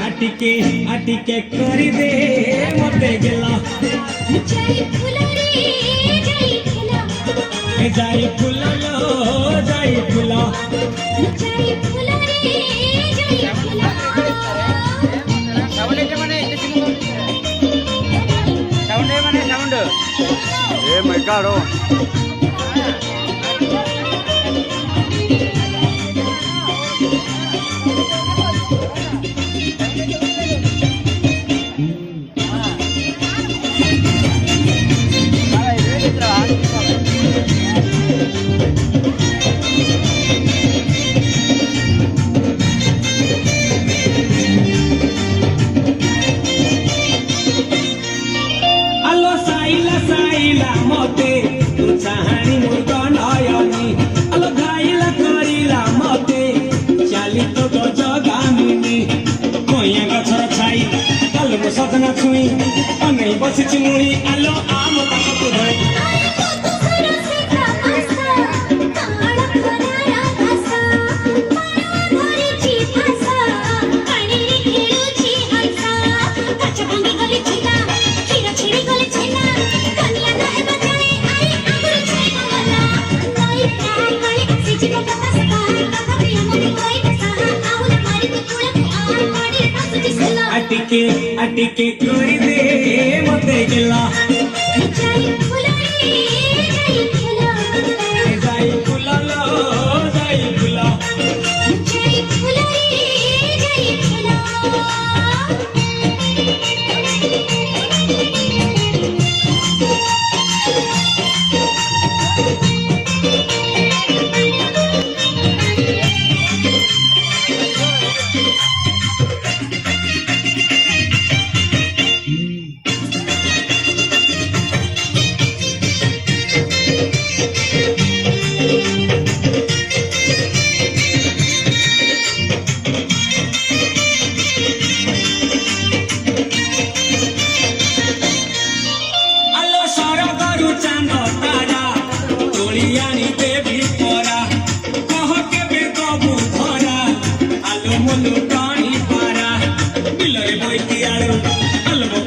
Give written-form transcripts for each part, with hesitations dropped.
आटिके आटिके करी दे मते गेला जाई फुला रे जाई फुला जाई फुला लो जाई फुला जाई फुला रे जाई फुला সাউন্ড এটা মানে এটা সিঙ্গল সাউন্ড মানে সাউন্ড এ মাই গড ও मते तू चाहनी मुर्ग नयनी अलो घाइला करिला मते चाली तो गज गामिनी कोइया गछर छाई कलम सजना छुई अनै बसिछि मुई आलो आम ताकत धई आटिके आटिके करी दे मते गेला जाई फुला रे जाई फुला जाई फुला लो जाई फुला जाई फुला रे जाई फुला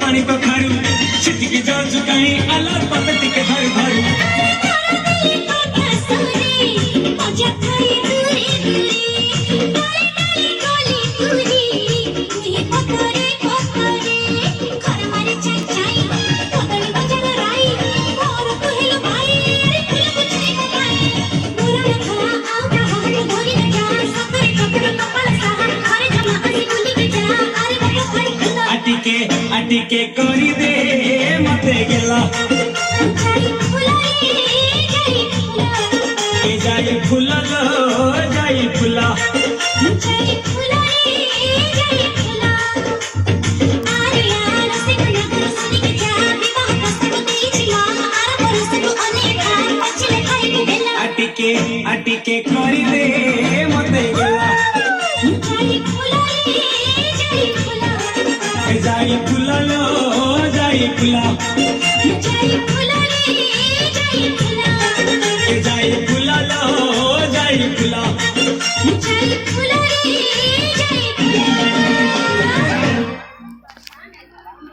पानी पखारू छिटकी जो चुकाई अलग पपटी के भर भरू आटिके करी दे मते गेला जाई फुला रे जाई फुला जाई फुला लो जाई फुला जाई फुला रे जाई फुला आरे यार सिकना सुनी के जा विवाह प्रस्ताव देइछिला आर परसको अनेक पछिले खाई गेला आटिके करी दे मते गेला जाई फुला रे जाई फुला जाई फुला लो जाई फुला जाई फुला रे जाई फुला जाई फुला लो जाई फुला जाई